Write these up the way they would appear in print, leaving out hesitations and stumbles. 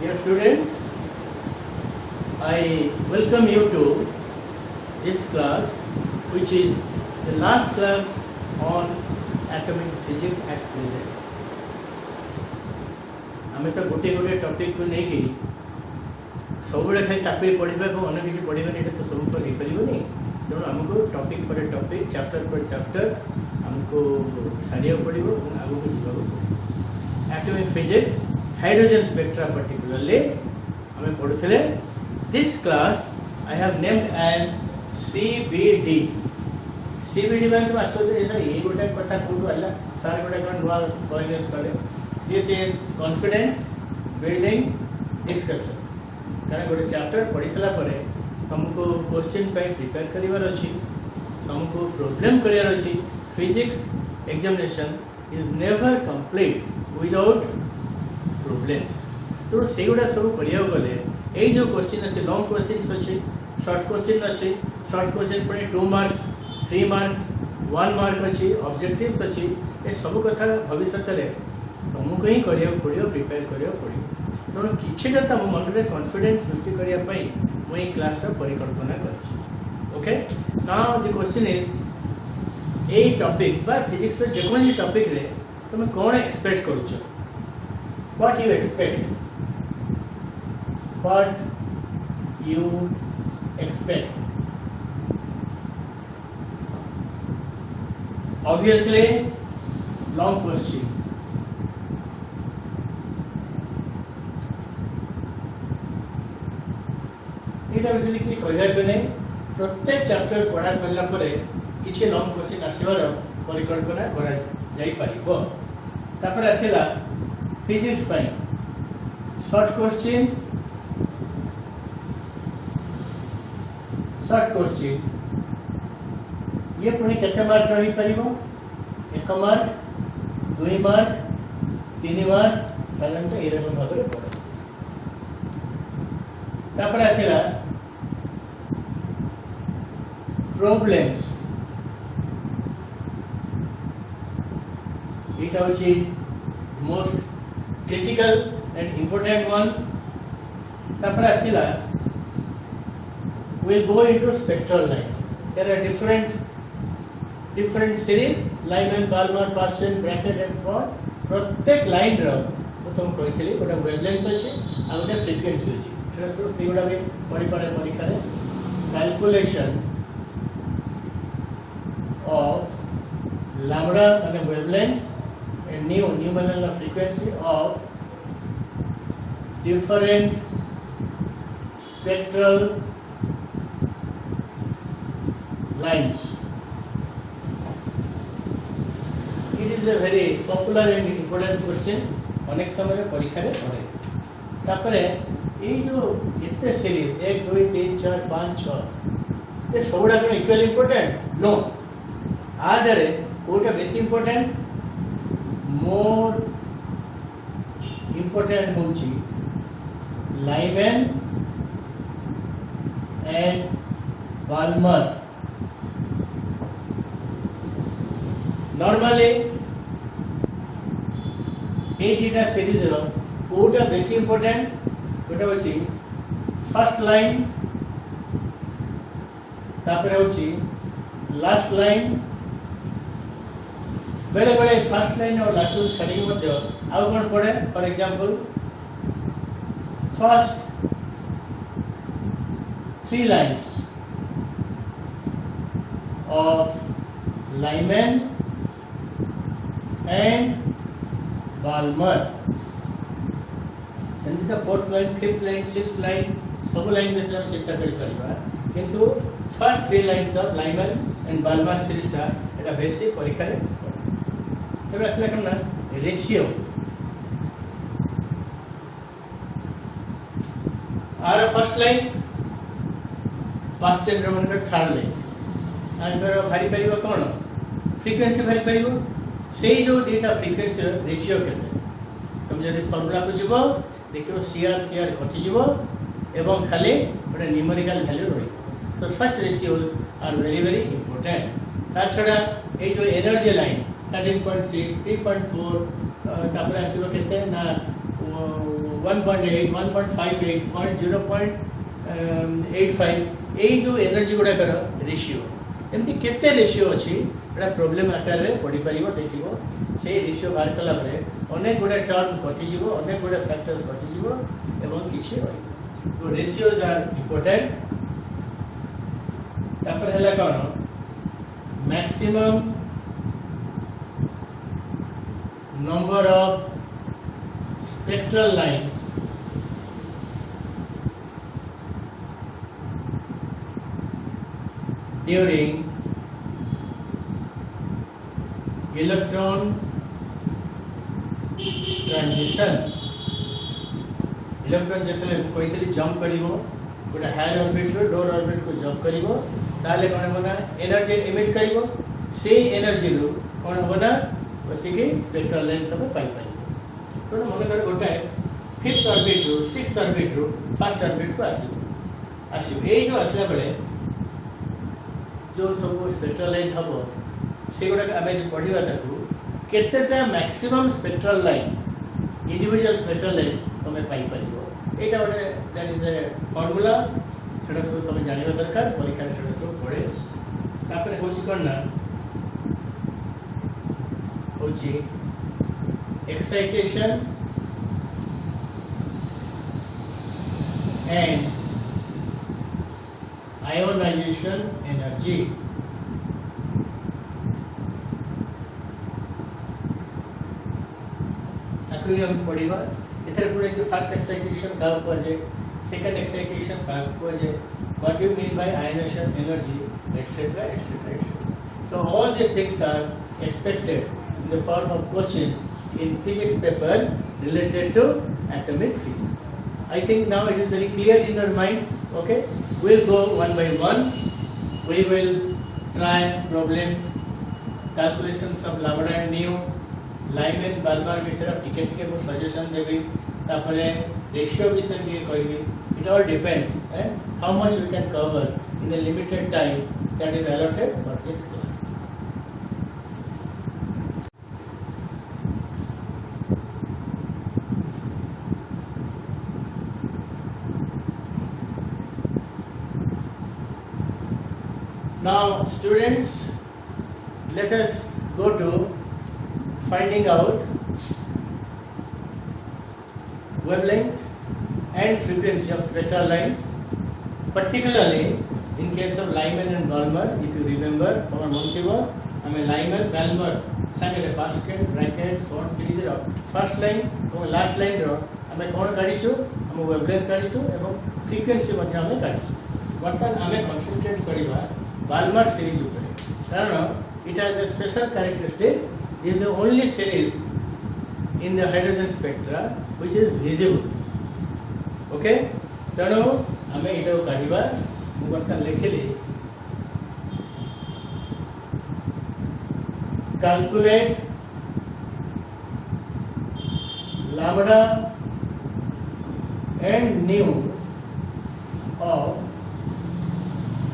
Dear students, I welcome you to this class, which is the last class on atomic physics at present. आम तो गोटे गोटे topic को लेकिन सब खाली ताकि पढ़ा और अनेक किसी पढ़ा ये तो सब हो पारे तेणु आमको टॉपिक पर टॉपिक चैप्टर पर चैप्टर आमको सारिया पड़ो आगे जावाक atomic physics hydrogen spectra particularly आम पढ़ुले this class I have named as CBD CBD मैंने तो ये गोटे कथा कौटू आला सार गोटे कौन नुआ कहने कले this is confidence building discussion कारण गोटे चैप्टर पढ़ी सारा तुमको क्वेश्चन प्रिपेयर करार अच्छी तुमको प्रोब्लेम करार अच्छी physics examination is never complete without problems तो से गुड़ा सब करा गले ये जो क्वेश्चन अच्छे लॉन्ग क्वेश्चन अच्छे शॉर्ट क्वेश्चन अच्छे शॉर्ट क्वेश्चन पुणी 2 मार्क्स 3 मार्क्स 1 मार्क अच्छी ऑब्जेक्टिव्स अच्छी ये सब कथा भविष्य में तुमको ही करा पड़ो प्रिपेयर करा पड़ो तेणु किटा तुम मन में कॉन्फिडेंस सृष्टि करने मुझे क्लास परिकल्पना कर okay now the question is a topic बा फिजिक्स जेकोसी टॉपिक रे तुम कौन एक्सपेक्ट करुच what you expect obviously long question यहाँ विषय कि कहवाक नहीं प्रत्येक चैप्टर पढ़ा सरला किसी लॉन्ग क्वेश्चन आसबार परिकल्पना कर आसला फिजिक्स शॉर्ट क्वेश्चन ये पुणी केते मार्क रही पारिबो 1 मार्क 2 मार्क 3 मार्क साधारणतः ये भाव में पड़े तापर आसला प्रॉब्लम्स इट होची most critical and important one तापर आसला we'll go into spectral lines there are different series Lyman Balmer Paschen bracket and Ford प्रत्येक लाइन रो तुम कही गोटे वेवलेंथ अच्छे आ गोटे फ्रिक्वेंसी अच्छी से सब से गुड़ा भी पढ़ी पड़े परीक्षा कैलकुलेशन ऑफ लैम्बडा माने वेवलेंथ एंड न्यू माने frequency of different spectral lines. It is a very popular and important question. अनेक समय परीक्षा रे पड़े तापरे ये जो इतने सीरीज 1 2 3 4 5 6 ये सबुड़ा कोन इक्वल इंपोर्टेंट नो आदरे कोटा बेसी इंपोर्टेंट मोर इंपोर्टेंट होची लाइमैन एंड बाल्मर नॉर्मली ये दुटा सीरीज रो कोटा बेसी इंपोर्टेंट कोटा होची फर्स्ट लाइन तापर होची लास्ट लाइन बेले बेले फर्स्ट लाइन और लास्ट लाइन छाड़ी मध्य आउ कोन पड़े for example first 3 lines of Lyman and Balmer सेंती तो 4th line 5th line 6th line सब लाइन में हम चिंता करिबा किंतु first 3 lines of Lyman and Balmer series टा एटा बेसिक परीक्षा रे तबे असला करना रेशियो आर फर्स्ट लाइन पास्ट चंद्र मन का थर्ड लाइन आंतर भारी परिबा कोन फ्रीक्वेंसी भारी परिबो से जो डेटा फ्रीक्वेंसी रेशियो केते तुम जदि फार्मूला को जीवो देखियो सीआर कटि जीवो एवं खाली गोटे न्यूमेरिकल वैल्यू रही तो सच रेशियोज आर वेरी इंपोर्टेंट ता छडा ए जो एनर्जी लाइन 13.6 3.4 तापर आसीबो केते ना 1.8 1.58 0.85 এই जो एनर्जी गुड़ाकर रेशियो एमती केते रेशियो अच्छी एटा प्रॉब्लम आकार रे पड़ी परिबो देखिबो से रेशियो बाहर कला परे अनेक गुडा टर्म कटि जीवो अनेक गुडा फैक्टर्स कटि जीवो एवं किछि होय तो रेशियोज आर इंपोर्टेंट तापर हला कोन maximum number of spectral lines during electron transition electron जतले कोइतली जंप करिवो गोटे हायर ऑर्बिट रो लोअर ऑर्बिट को जंप करिवो ताले कोन होना एनर्जी इमिट करिवो से एनर्जी रो कोन होना बसिके स्पेक्ट्रल लाइन तब पाई परिवो तो मन कर गोटे फिफ्थ ऑर्बिट रो sixth orbit row first orbit को आसीबो ए जो आसला बेले जो सब स्पेक्ट्रल लाइन हम से गुड़ा आम पढ़ा केतेटा maximum spectral line individual spectral line तुम पाइपर यहाँ गोटे दैट इज ए फर्मूला से सब तुम जानवा दरकार परीक्षा से सब पढ़े तापर हूँ कौन ना हूँ एक्साइटेशन एंड आयोनाइजेशन एनर्जी हम पढ़ा इधर पूरे जो फर्स्ट एक्साइटेशन का जाए सेकंड एक्साइटेशन का जाए what you mean by ionisation energy etcetera etcetera etcetera so all this things are expected in the form of questions in physics paper related to atomic physics I think now it is very clear in your mind. Okay, we'll go one by one. We will try problems, calculations of lambda and nu, Lyman Balmer विषय टिके को suggestion देबी तापरे ratio विषय के कहबी. It all depends how much we can cover in the limited time that is allotted for this class. Now students, let us go to finding out wavelength and frequency of spectral lines, particularly in case of Lyman and Balmer. If you remember our Montivo, I mean Lyman, Balmer, संगे basket, bracket, font series रो first line और last line रो हमें कौन काढ़ीचु हमें wavelength काढ़ीचु एवं frequency मध्य हमें काढ़ीचु. वर्तमान हमें concentrate करिवा Balmer series उपरे कारण it has a special characteristic. It is the only series in the hydrogen spectra which is visible. Okay, तेणु हमें इटा काढ़ीबा मु वर्तमान लिखिली calculate lambda and nu of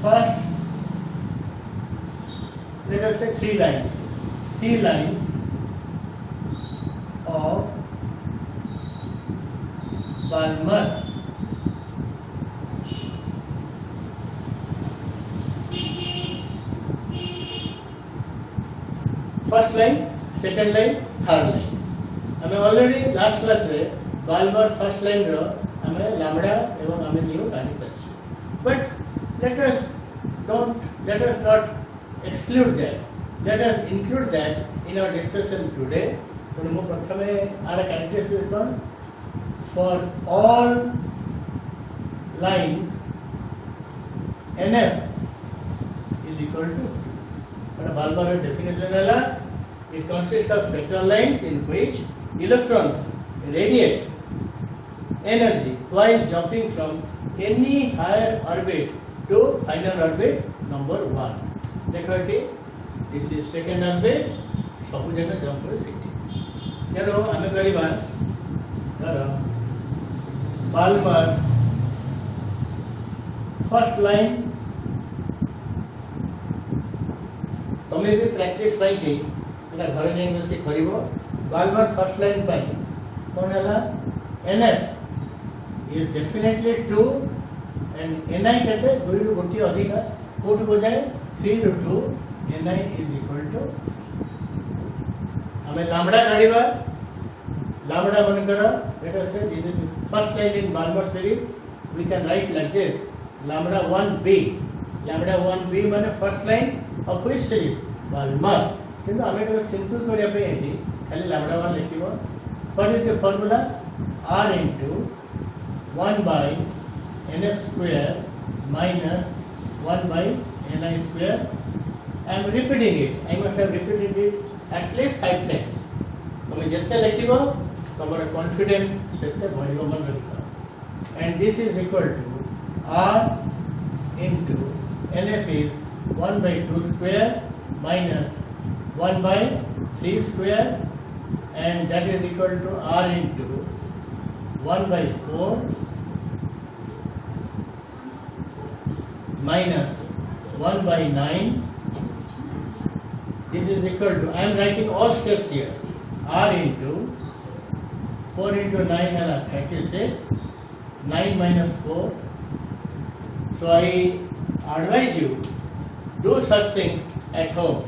first, let us say three lines of Balmer. First line, second line, third line. हमें already last class रे Balmer first line रो हमें lambda एवं हमें न्यू काढी सकछु. But let us not exclude that. Let us include that in our discussion today. तो मु प्रथमे आर कैरेक्टरिस्टिक्स कोन for all lines NF is equal to but Balmer definition है it consists of spectral lines in which electrons radiate energy while jumping from any higher orbit to final orbit number 1. देखो कि this is second orbit सब जगह jump करे city. तेरो हमें करीबा धर Balmer first line तुम्हें भी प्रैक्टिस पाई के एटा घर जाई बसी करिवो. Balmer फर्स्ट लाइन पाई कोन हला NF is definitely 2 and NI कहते हैं 2 गोटी अधिका कोट को जाए 3 ରୁ 2 NI is equal to हमें lambda काढिबा lambda manakara, let us say this is the first line in Balmer series. We can write like this: lambda 1b. Lambda 1b माने first line of which series? Balmer. किंतु हमें तो simple करिया पे eighty खाली lambda 1 लिखिबो. What is the formula? R into 1 by nf square minus 1 by ni square. I am repeating it. I must have repeated it at least 5 times. तुम्हें जितने लिखिबो तुम्हारा confidence सेते बढ़िबो मन रखिबो and this is equal to r into nf is 1 by 2 square minus 1 by 3 square and that is equal to r into 1 by 4 minus 1 by 9. This is equal to, I am writing all steps here, r into 4 into 9 are 36, 9 minus 4. So I advise you, do such things at home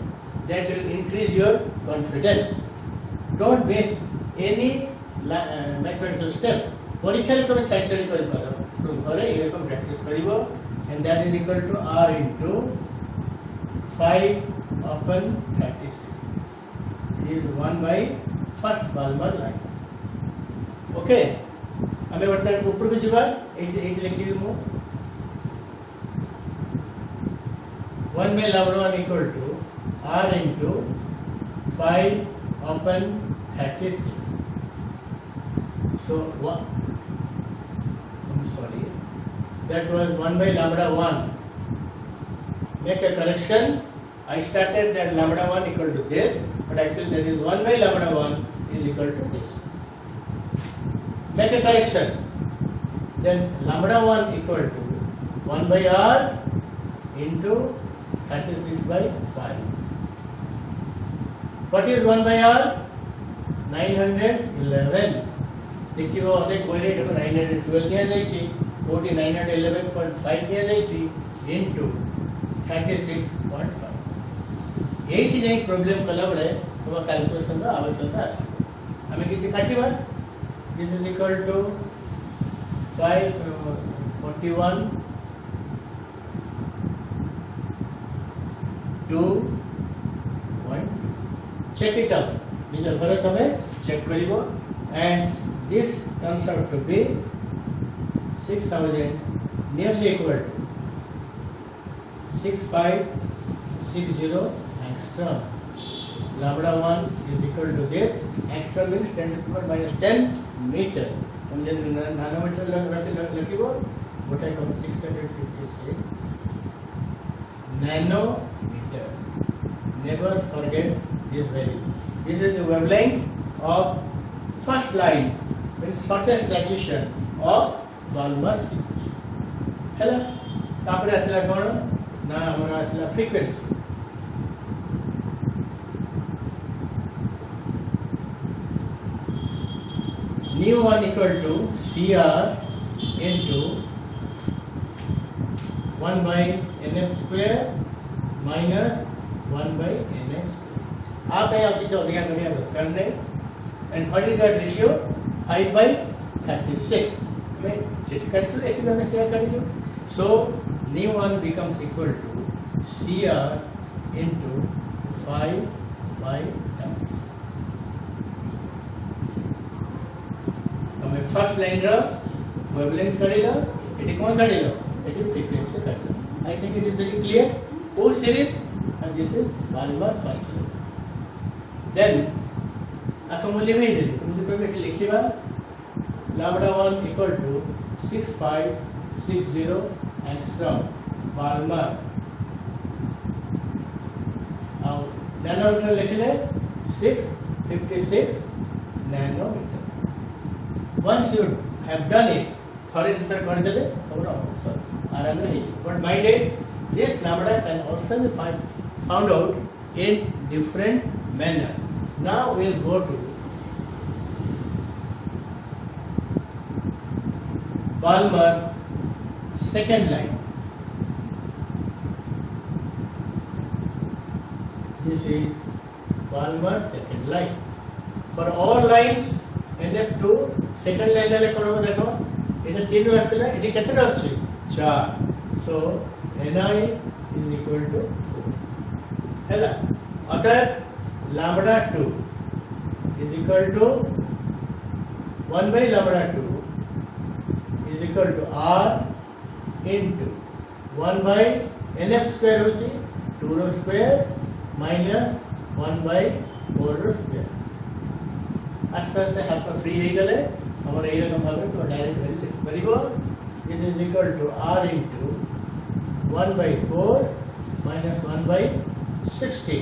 that will increase your confidence. Don't miss any mathematical steps. परीक्षा रे तुम छाई छाई करि पारो तुम घरे ये रकम practice करिवो and that is equal to r into 5 upon 36. It is 1 by first Balmer line. Okay, हमें वर्तमान ऊपर को जीवा 8 लिखी हूँ 1 में lambda 1 equal to r into 5 upon 36. So I'm sorry, that was 1 by lambda 1. Make a correction. I started that lambda 1 equal to this, but actually that is 1 by lambda 1 is equal to this. Make a correction. Then lambda 1 equal to 1 by r into 36 by 5. What is 1 by r? 911. देखिए वो अनेक कोई 912 दिया जाइए, कोटी 911.5 दिया जाइए into 36.5. यही नहीं प्रॉब्लम कला बड़े तो कैलकुलेशन का आवश्यकता आसे. हमें किसी काटिबा. This is equal to 541 2.2. Check it out. निज घरे तमे check करिवो and this comes out to be 6000 nearly equal to 6560 angstrom. Lambda 1 is equal to this. Angstrom means 10 to the power minus 10 meter. And then nanometer लिखिबो what I call 656 nanometer. Never forget this value. This is the wavelength of first line, means shortest transition of Balmer series. Hello. तापर आसला कोन ना हमरा आसला frequency. Nu 1 equal to Cr into 1 by Nf square minus 1 by Ns square. आप यहाँ किसी अधिकार करने and what is that ratio? 5 by 36. मैं सेट कर तो एक में शेयर कर दियो. So Nu 1 becomes equal to Cr into 5 by 36. हमें फर्स्ट लाइन रो वेवलेंथ करेगा एटी कौन करेगा एटी फ्रीक्वेंसी करेगा. I think it is very clear. ओ series and this is Balmer first line. Then आपको मूल्य में दे दी तुम जो कोई लिखिबा lambda 1 equal to 6560 angstrom Balmer और नैनोमीटर लिखले 656 nanometre. Once you have done it, thorough answer कर देले तो आंसर आराम रही. But mind it, this lambda can also be found out in different manner. Now we'll go to Balmer second line. This is Balmer second line. For all lines NF2 second line ले करो देखो इधर 3 वास्ते ना इधर कितने रास्ते 4. So Ni is equal to 4. है ना? अतः lambda 2 is equal to 1 by lambda 2 is equal to R into 1 by NF square होची 2 रो square minus 1 by 4 row square. आस्ते आस्ते आपका फ्री हो गले हमारे ये रकम भागे तो डायरेक्ट वैल्यू लिख परिबो. This is equal to R into 1 by 4 minus 1 by 60.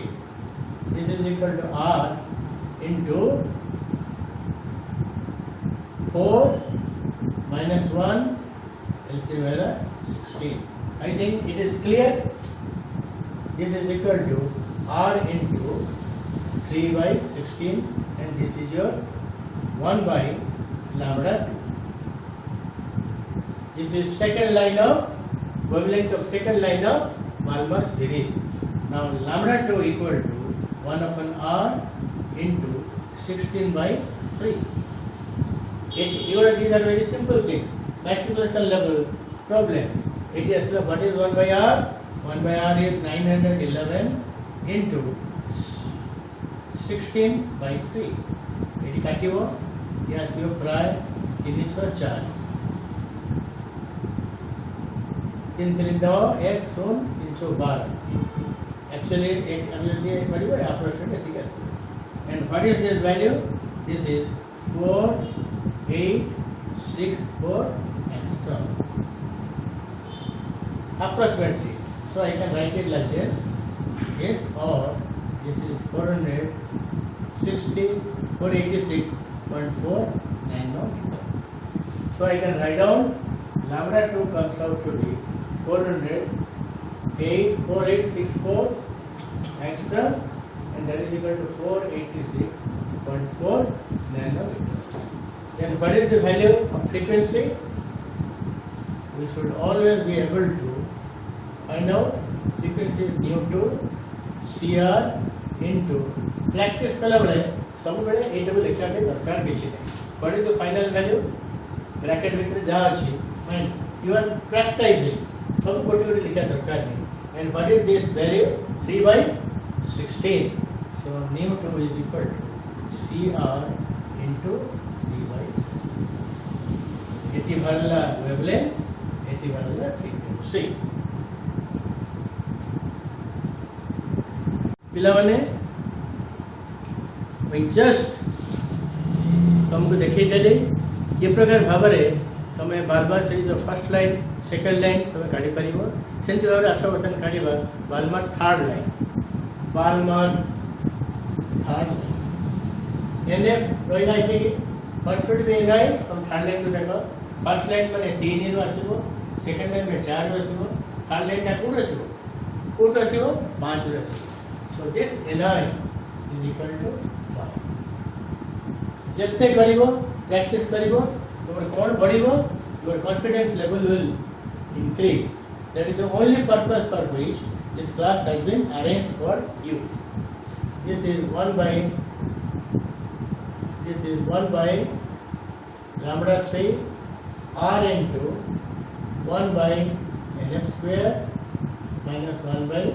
This is equal to R into 4 minus 1 LCM 16. I think it is clear. This is equal to R into 3 by 16 and this is your 1 by lambda 2. This is second line of wavelength of second line of Balmer series. Now lambda 2 equal to 1 upon R into 16 by 3. These are very simple things. Matriculation level problems. It is what is 1 by R? 1 by R is 911 into 16 by 3. Eighty काटिबो या CO प्राय 304. 3 3 9 1 0 312. Actually एक अभी ये पढ़िबो या प्रश्न के ठीक है. And what is this value? This is 4 8 6 4 extra. Approximately. So I can write it like this. Yes, or this is 486.490. So I can write down lambda 2 comes out to be 408.4864 extra, and that is equal to 486.4 nanometers. Then what is the value of frequency? We should always be able to find out frequency is nu to CR into practice कला बड़े सब बड़े A double लिखा के दरकार बेचे नहीं. What is the final value? Bracket भीतर जा अच्छी. And you are practicing. सब कोटी लिखा दरकार नहीं. And what is this value? 3 by 16. So nu to is equal to CR into 3 by 16. एटी भरला wavelength, एटी भरला frequency. पिलाने जस्ट तुमको देखी देली ये प्रकार भाव में तुम बार बार series first line second line तुम काढ़ी पार से भाव में आस बर्तन काढ़ा Balmer third line. Balmer third line n रहा कि फर्स्ट भी एन तुम थर्ड लाइन को देख. फर्स्ट लाइन मैंने 3 रु आसो, सेकेंड लाइन में 4 रु आसो, थर्ड लाइन कौट आसो 5 रु आसो. So this Ni is equal to 5. जितने करिवो प्रैक्टिस करिवो तुम कौन बढ़िवो, your confidence level will increase. That is the only purpose for which this class has been arranged for you. This is 1 by lambda 3 R into 1 by NF square minus 1 by.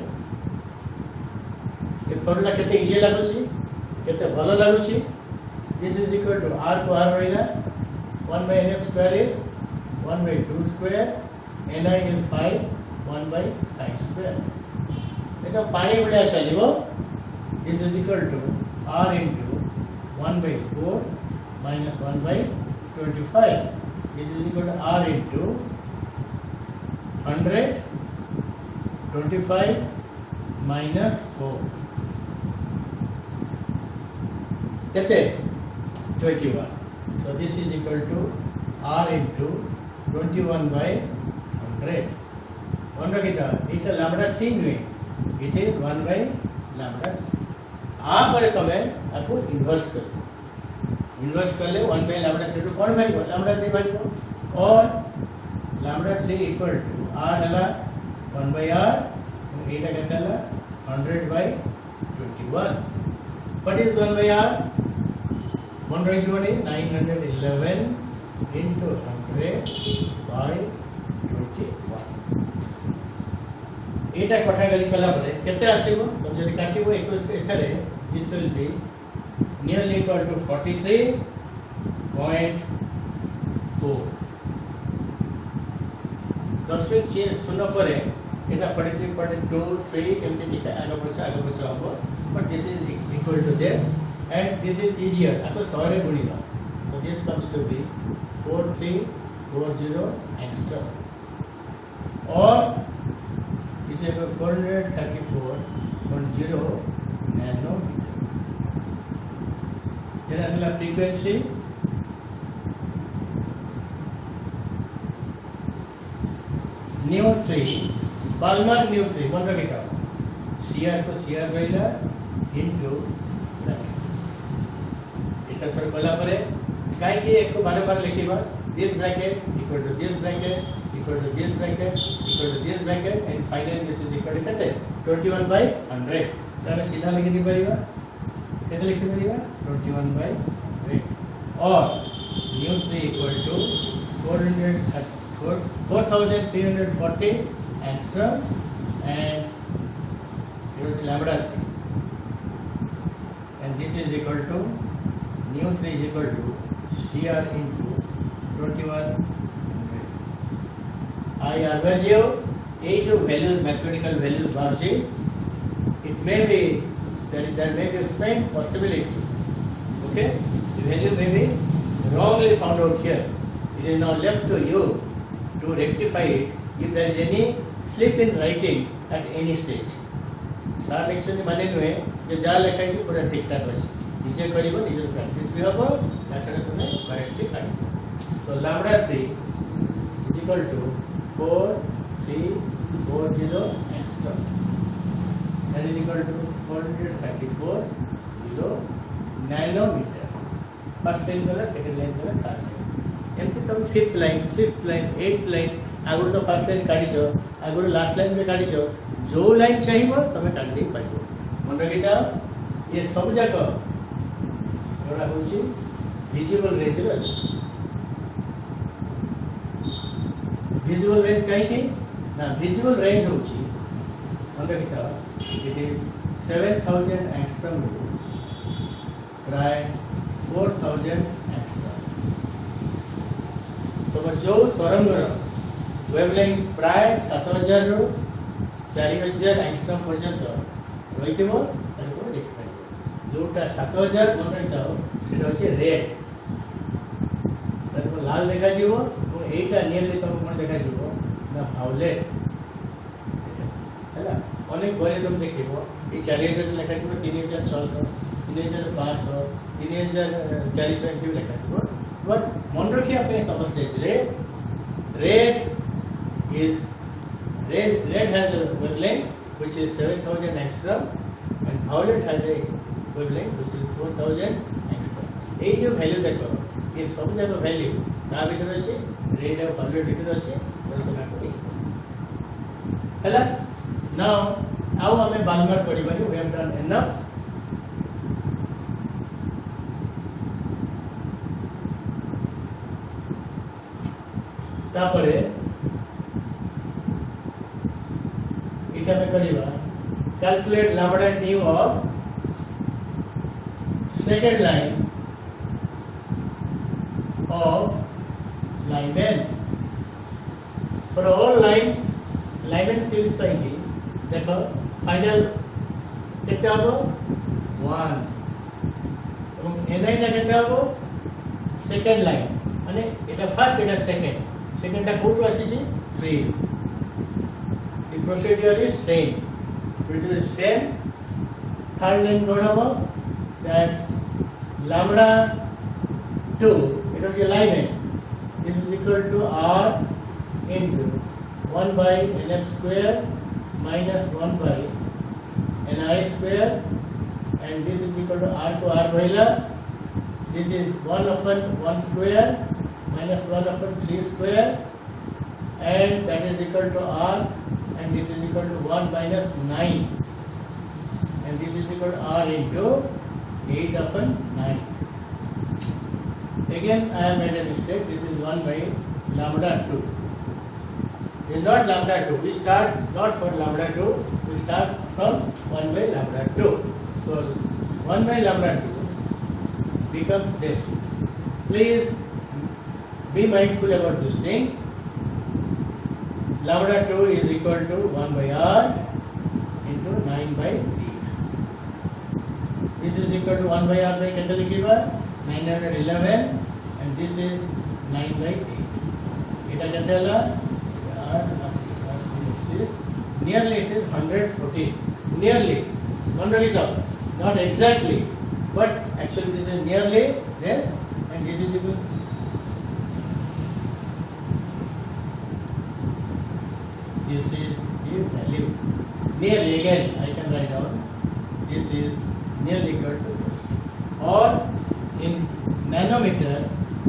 ये formula केते easy लागुची, केते भलो लागुची. This is equal to R को R रहिला 1 by NF square is 1 by 2 square, Ni is 5 1 by 5 square. ये तो पानी बड़ा चलिबो. This is equal to R into 1 by 4 minus 1 by 25. This is equal to R into 100 25 minus 4. Kete 21. So this is equal to R into 21 by 100. 1 kita it is lambda 3 नहीं, it is 1 by lambda 3. आप बड़े कमे आपको inverse कर ले 1 by lambda 3 तो कौन value lambda 3 value और lambda 3 equal to r हला 1 by r एटा केते हला 100 by 21. What is 1 by r? 1 raised to 1 is 911 into 100 by 21. एटा कटा गली कला परे केते आसीबो तुम जदी काटिबो 21 के एथरे this will be nearly equal to 43.4. 10 में शून्य पर एटा 43.23 एमती टिका आगे पछा हो but this is equal to this and this is easier आपको 100 रे गुणिबा so this comes to be 4340 angstrom और इसे 434.0 nanometer. Then असला frequency nu3 Balmer nu3 मन रखिता CR को CR रहिला into इतना थोड़ा कला परे काहे कि एक को बार-बार लिखिबा this bracket equal to this bracket equal to this bracket equal to this bracket and finally this is equal to कते 21 by 100 ताने सीधा लिख दी परिबा केते लिख परिबा 21 by 100 और nu3 equal to 4340 angstrom and lambda 3 and this is equal to nu3 is equal to CR into 21. I advise you ये जो values mathematical values बाजी it may be there may be a faint possibility okay the value may be wrongly found out here it is now left to you to rectify it if there is any slip in writing at any stage सार lecture में माने नुए जे जा लिखाई जे पूरा ठीक ठाक अछि निजे करिवो निजे प्रैक्टिस भी हबो ताछडा तुमे correctly काढिबो so lambda 3 is equal to 4340 angstrom that is equal to 434 kilo nanometer first line वाला second line वाला third line एमती तुम fifth line sixth line eighth line आगुर तो first line काढिछो आगुर last line में काढिछो जो लाइन चाहिए तमे काट दे पाइबो मन रखिता ये सब जगह जोड़ा होची विजिबल रेंज रे विजिबल रेंज काहे की ना विजिबल रेंज होची मन रखिता इट इज 7000 angstrom प्राय 4000 angstrom तो जो तरंगर वेवलेंथ प्राय 7000 रो 4000 angstrom पर्यंत रहिथिबो ताको देखि पाइबो जोटा 7000 मन रहिताओ सेटा होचे रेड ताको लाल देखा जीवो तो एटा नियरली तुम कोन देखा जीवो ना वायलेट हैला अनेक बरे तुम देखिबो ए 4000 लेखा जीवो 3600 3500 3400 एमती लेखा जीवो बट मन रखिया पे तब स्टेज रे red has a wavelength which is 7000 angstrom and violet has a wavelength which is 4000 angstrom. ये जो वैल्यू देखो ये सब जगह वैल्यू ना भीतर अछि रेड और वायलेट भीतर अछि और तुम को हैला नाउ आउ हमें बालमर करिबानी वी हैव डन एनफ तापरे इटा में करिबा calculate lambda nu of second line of line n for all lines line n series पाएंगे देखो फाइनल कितना होगा 1 এবং ni না কেতে হবো সেকেন্ড লাইন মানে এটা ফার্স্ট এটা সেকেন্ডটা কোটো আসিছি 3 the procedure is same procedure is same third line what about that lambda 2 it is a line n this is equal to r into 1 by nf square minus 1 by ni square and this is equal to r to r rahila this is 1 upon 1 square minus 1 upon 3 square, and that is equal to r, and this is equal to 1 minus 9, and this is equal to r into 8 upon 9. Again I have made a mistake. This is 1 by lambda 2. This is not lambda 2. We start not from lambda 2. We start from 1 by lambda 2. So 1 by lambda 2 becomes this. Please be mindful about this thing. Lambda 2 is equal to 1 by r into 9 by 8. This is equal to 1 by r by kete likhiba 911, and this is 9 by 8. Eta kete hala nearly it is 114. Nearly, not exactly, but actually this is nearly this, and this is equal. This is the value. Nearly, again I can write down. This is nearly equal to this. Or in nanometer,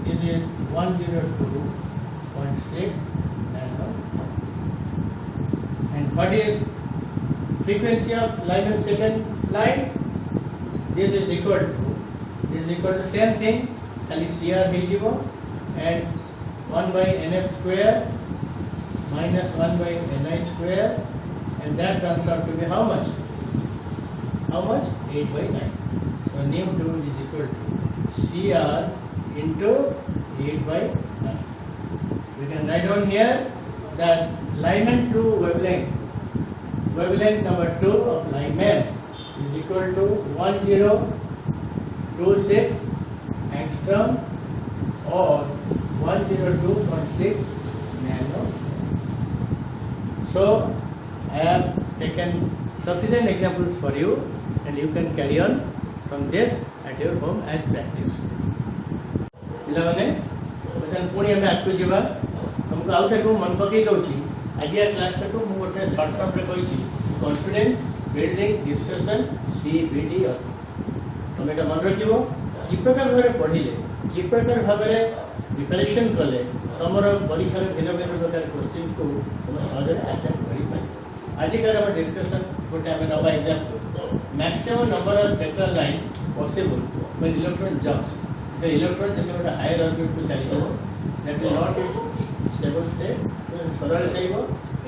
this is 102.6 nano. And what is frequency of light and second light? This is equal to same thing, खाली CR ହେଇଯିବ, and 1 by NF square minus 1 by Ni square, and that turns out to be how much? 8 by 9. So nu2 is equal to CR into 8 by 9. We can write down here that Lyman 2 wavelength number 2 of Lyman is equal to 1026 angstrom or 102.6 nano. So I have taken sufficient examples for you, and you can carry on from this at your home as practice. ପିଲାମାନେ ବର୍ତ୍ତମାନ ପୁଣି ଆମେ ଆଗକୁ ଯିବା। ତୁମକୁ ଆଉ ଥରେ ମୁଁ ମନେ ପକାଇ ଦେଉଛି, ଆଜି ଏ କ୍ଲାସ୍ଟାକୁ ମୁଁ ଗୋଟେ ସର୍ଟ ଫର୍ମରେ କହିଛି, କନଫିଡେନ୍ସ ବିଲ୍ଡିଂ ଡିସ୍କସନ୍ CBD। ତୁମେ ଏଇଟା ମନେ ରଖିବ। କି ପ୍ରକାର ଭାବରେ ପଢ଼ିଲେ, କି ପ୍ରକାର ଭାବରେ ପ୍ରିପାରେସନ୍ କଲେ ତୁମର ପରୀକ୍ଷାର ଭିନ୍ନ ଭିନ୍ନ ପ୍ରକାର କୋଶ୍ଚିନ୍କୁ ତୁମେ ସହଜରେ ଆଟେମ୍ପ କରିପାରିବ। ଆଜିକାର ଆମ ଡିସ୍କସନ୍ ଗୋଟେ ଆମେ ନେବା example. Maximum number of spectral line possible when electron jumps. The electron ଯେତେବେଳେ ଗୋଟେ ହାୟର ଅର୍ବିଟକୁ ଚାଲିଯିବ, that is not its stable state, ସଦାବେଳେ ଚାଲିବ,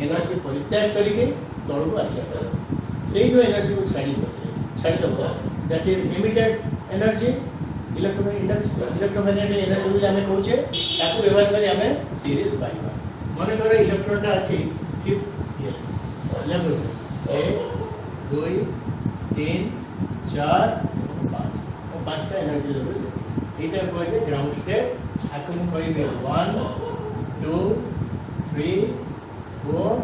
ଏନର୍ଜି ପରିତ୍ୟାଗ କରିକି ତଳକୁ ଆସିବା ପାଇଁ। ସେଇ ଯେଉଁ ଏନର୍ଜିକୁ ଛାଡ଼ିଦେବ, that is emitted energy, electromagnetic energy ବୋଲି ଆମେ କହୁଛେ, ତାକୁ ବ୍ୟବହାର କରି ଆମେ ସିରିଜ୍ ପାଇବା। ମନେକର ଇଲେକ୍ଟ୍ରନଟା ଅଛି ଲେବଲ୍ 1 2 3 4 5 ପାଞ୍ଚଟା ଏନର୍ଜି ଲେବଲ୍। এইটা କହିବେ ଗ୍ରାଉଣ୍ଡ ଷ୍ଟେଟ୍। ଆକୁ ମୁଁ କହିବି 1 2 3 4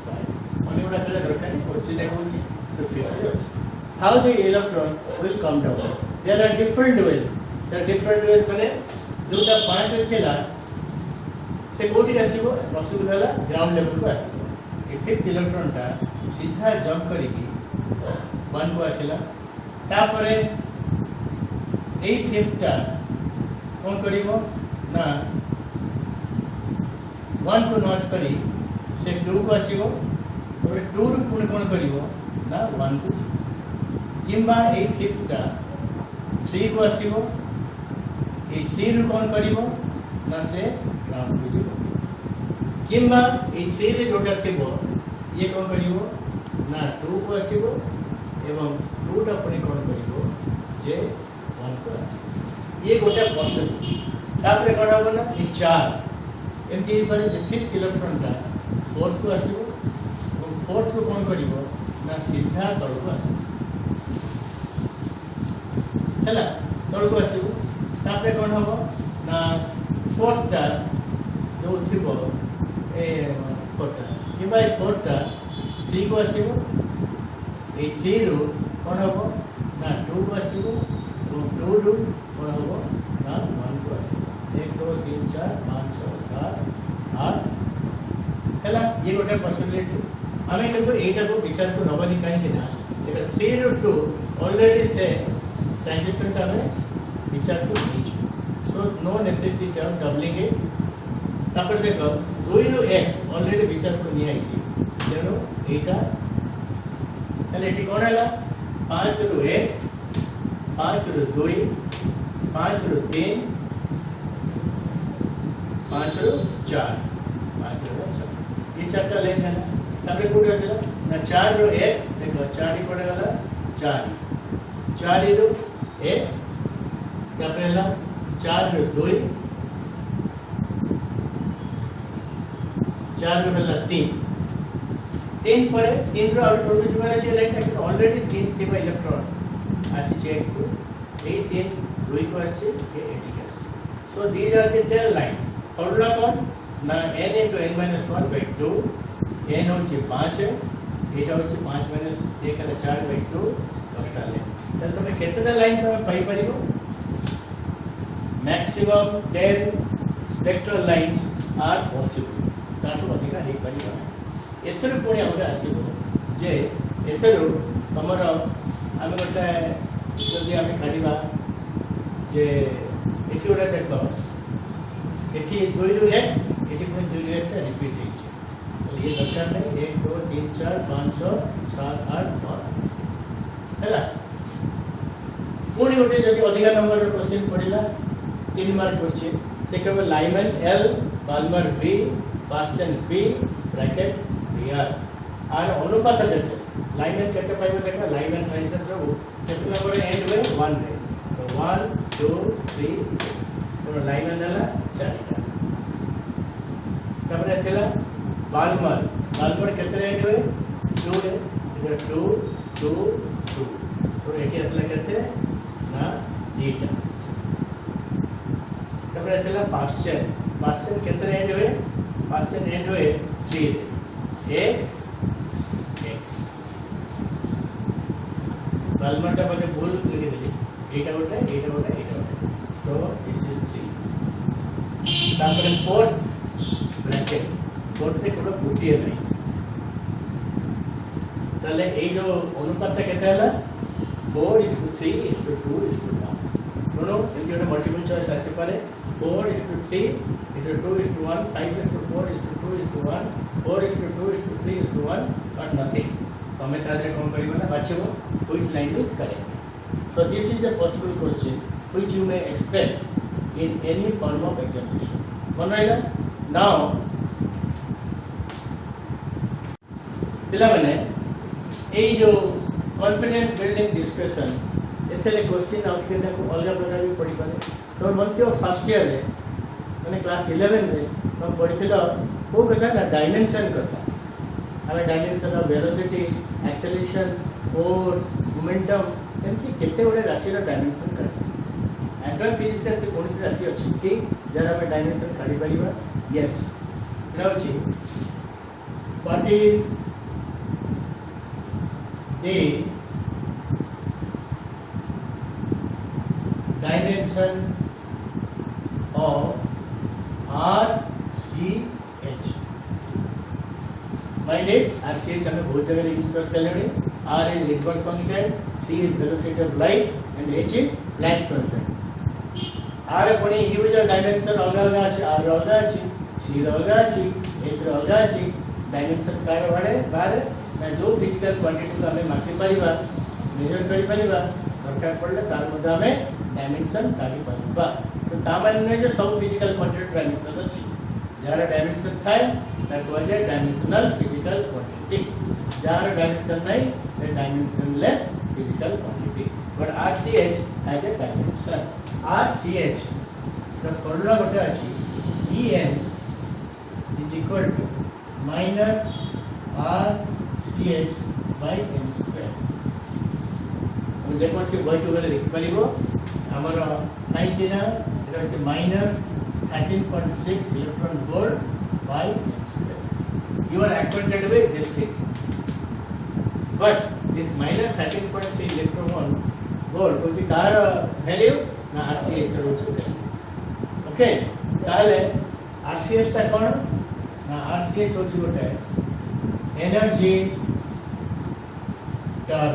5। ଅନେକଗୁଡ଼ା ଖେଳ ଦରକାର କୋଚିଟା ହେଉଛି ସେ ଫିଲ୍ଡରେ ଅଛି। How the electron will come down? There are different ways. ମାନେ ଯେଉଁଟା 5ରେ ଥିଲା ସେ କେଉଁଠିକି ଆସିବ? ପସିବଲ୍ ହେଲା ଗ୍ରାଉଣ୍ଡ ଲେବଲ୍କୁ ଆସିବ। ଏ 5th ଇଲେକ୍ଟ୍ରନଟା ସିଧା ଜମ୍ପ କରିକି 1କୁ ଆସିଲା। ତାପରେ ଏଇ 5ଥଟା କ'ଣ କରିବ ନା 1କୁ ନଚ୍ କରି ସେ 2କୁ ଆସିବ। ତାପରେ 2ରୁ ପୁଣି କ'ଣ କରିବ ନା 1କୁ ଯିବ, କିମ୍ବା ଏଇ 5ଥଟା 3କୁ ଆସିବ। এই 3ରୁ କ'ଣ କରିବ ନା ସେ ଗ୍ରାଉଣ୍ଡକୁ ଯିବ, କିମ୍ବା ଏଇ 3ରେ ଯେଉଁଟା ଥିବ ଇଏ କ'ଣ କରିବ ନା 2କୁ ଆସିବ, ଏବଂ 2ଟା ପୁଣି କ'ଣ କରିବ ଯେ 1କୁ ଆସିବ। ଇଏ ଗୋଟେ ପସିବଲ୍। ତାପରେ କ'ଣ ହେବ ନା ଏ 4 ଏମିତି ହେଇପାରେ ଯେ 5th ଇଲେକ୍ଟ୍ରନଟା 4କୁ ଆସିବ, ଏବଂ 4ରୁ କ'ଣ କରିବ ନା ସିଧା ତଳକୁ ଆସିବ, ହେଲା ତଳକୁ ଆସିବ। ତାପରେ କ'ଣ ହେବ ନା 4ଟା ଯେଉଁ ଥିବ ଏ 4ଟା, କିମ୍ବା ଏ 4ଟା 3କୁ ଆସିବ। এই 3ରୁ କ'ଣ ହେବ ନା 2କୁ ଆସିବ, ଏବଂ 2ରୁ କ'ଣ ହେବ ନା 1କୁ ଆସିବ। 1 2 3 4 5 6 7 8 ହେଲା। ଇଏ ଗୋଟେ ପସିବିଲିଟି। ଆମେ କିନ୍ତୁ ଏଇଟାକୁ ବିଚାରକୁ ନେବାନି, କାହିଁକି ନା ଏଇଟା 3ରୁ 2 ଅଲରେଡ଼ି ସେ ଟ୍ରାଞ୍ଜିସନ୍ଟା ଆମେ ବିଚାରକୁ ନେଇଛୁ। So so no necessity of doubling it तापर देखो 2 रु 1 ऑलरेडी विचार को नि आइछि तेनो एटा तले एठी कोन हला 5 रु 1 5 रु 2 5 रु 3 5 रु 4 5 रु 4 ये चारटा लाइन है तापर कोड आछला ना 4 रु 1 देखो 4 ही पड़े गला 4 रु 1 तापर हला 4 रु 2 4 रु हला 3 पर 3 रु आउट होगे जुमारा छै लाइन ता ऑलरेडी 3 थिबा इलेक्ट्रॉन आसी चेक को ए 3 2 को आसी ए 8 के आसी so these are the tail lines formula कौन ना n into n minus 1 by 2 n होची 5 है एटा होची 5 minus 1 का 4 by 2 10टा लाइन चल तमे केतटा लाइन तमे पाई परिबो maximum 10 spectral lines are possible ताटो अधिक हे परिबो एथर पुणी हमरे आसीबो जे एथर तमरो हम गोटे जदि हम काढिबा जे एठी गोटे देखो एठी 2 रु 1 एठी पुणी 2 रु 1 टा रिपीट हे तो ये दरकार नहीं 1 2 3 4 5 6 7 8 9 हैला पुणी गोटे जदि अधिक नंबर रो क्वेश्चन पडिला 3 मार्क क्वेश्चन से केवल Lyman L Balmer B Paschen P Brackett BR आर अनुपात देते लाइमन केते पाइबो देखा लाइमन ट्राइसेप सब केते नंबर एंड में 1 रे तो 1 2 3 तो लाइमन हला 4टा तबरे थेला बाल्मर केते एंड हुए 2 रे इधर 2 2 2 तो एके असला केते ना 2टा तबरे थेला पास्टन केते एंड हुए पास्टन एंड हुए 3 रे 1 बाल्मर टा बदे भूल लिखि देली एटा गोटे सो दिस इज 3 तापर 4 ब्रैकेट 4 से केवल गोटिए नहीं ताले ए जो अनुपात केते हला 4:3:2:1 दोनों एंटी गोटे मल्टीपल चॉइस आसे पारे 4:3:2:1 5:4:2:1 4:2:3:1 और नथिंग तमे तारे कोन करिबो ना बाछिबो which line is correct so this is a possible question which you may expect in any form of examination मन रहिला नाउ पिला माने ए जो कॉन्फिडेंस बिल्डिंग डिस्कशन एथले क्वेश्चन आउट करने को अलग प्रकार भी पड़ी पारे तो मनथियो फर्स्ट ईयर रे माने क्लास 11 रे हम पढ़िथिलो को कथा ना डायमेंशन कथा हमें dimension of velocity acceleration force momentum एमती केते बडे राशि रो डायमेंशन कथा एंड्रॉइड फिजिक्स से कौन सी राशि अछि कि जरा में डायमेंशन काढी परिबा यस रहउछि what is the dimension of RCH mind it RCH हमें बहुत जगह यूज कर सकते R is Rydberg constant C is velocity of light and H is Planck constant R पुणी individual dimension अलग अलग अछि R अलग अछि C अलग अछि H अलग अछि dimension कार बारे बारे ना जो फिजिकल क्वांटिटी को हमें मापि परिबा मेजर करि परिबा दरकार पड़ले तार मध्य हमें डायमेंशन काढी परिबा तो सामान्य जो सब फिजिकल क्वांटिटी डायमेंशन अछि जार डायमेंशन थाए ता कोजे डायमेंशनल फिजिकल क्वांटिटी जार डायमेंशन नहीं the dimensionless physical quantity but RCH has a dimension RCH the formula गोटे अछि En is equal to minus RCH by n square हम जे कोन से बय के गले लिख परिबो हमर काई दिना एटा छै minus 13.6 electron volt by n square you are acquainted with this thing but this minus 13.6 electron volt होछि कार वैल्यू ना RCH रो छै ओके ताले RCH ता कोन ना RCH होछि गोटे एनर्जी टर्म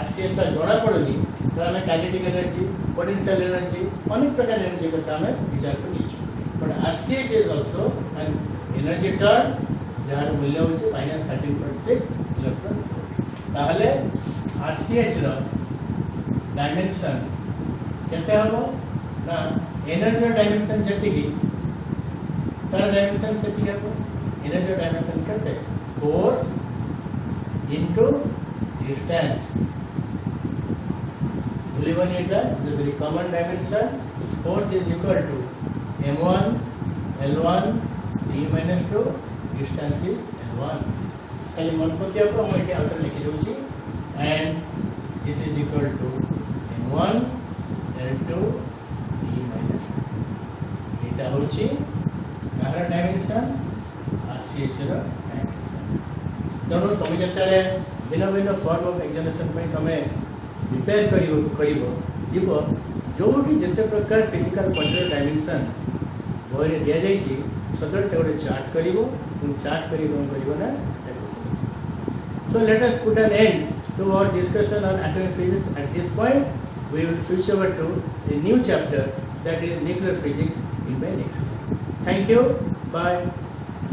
RCH ता जोड़ा पड़ोनी तो आम काइनेटिक एनर्जी पोटेंशियल एनर्जी अनेक प्रकार एनर्जी कथा आम विचार को but RCH is also an energy turn jar मूल्य हूँ -13.6 इलेक्ट्रॉन ताहले आरसीएच रो डायमेंशन केते हबो ना एनर्जी डायमेंशन जति की तार डायमेंशन सेति हबो एनर्जी डायमेंशन केते force into distance Believe it that is a very common dimension. Force is equal to m1 l1 d minus 2 distance is l1 खाली मन पकिया को हम एठी आउटर लिखि दउची and this is equal to m1 l2 d minus 2 एटा होची यार dimension RCH रो dimension दोनों तमे जतले भिन्न भिन्न फॉर्म ऑफ एक्सप्लेनेशन पे तमे प्रिपेयर करिवो जीव जो जिते प्रकार फिजिकल क्वांटिटी डायमेंशन बही दि जाइए सतरे गोटे चार्ट कर चार्ट कर ना so let us put an end to our discussion on atomic physics at this point we will switch over to a new chapter that is nuclear physics in my next class thank you bye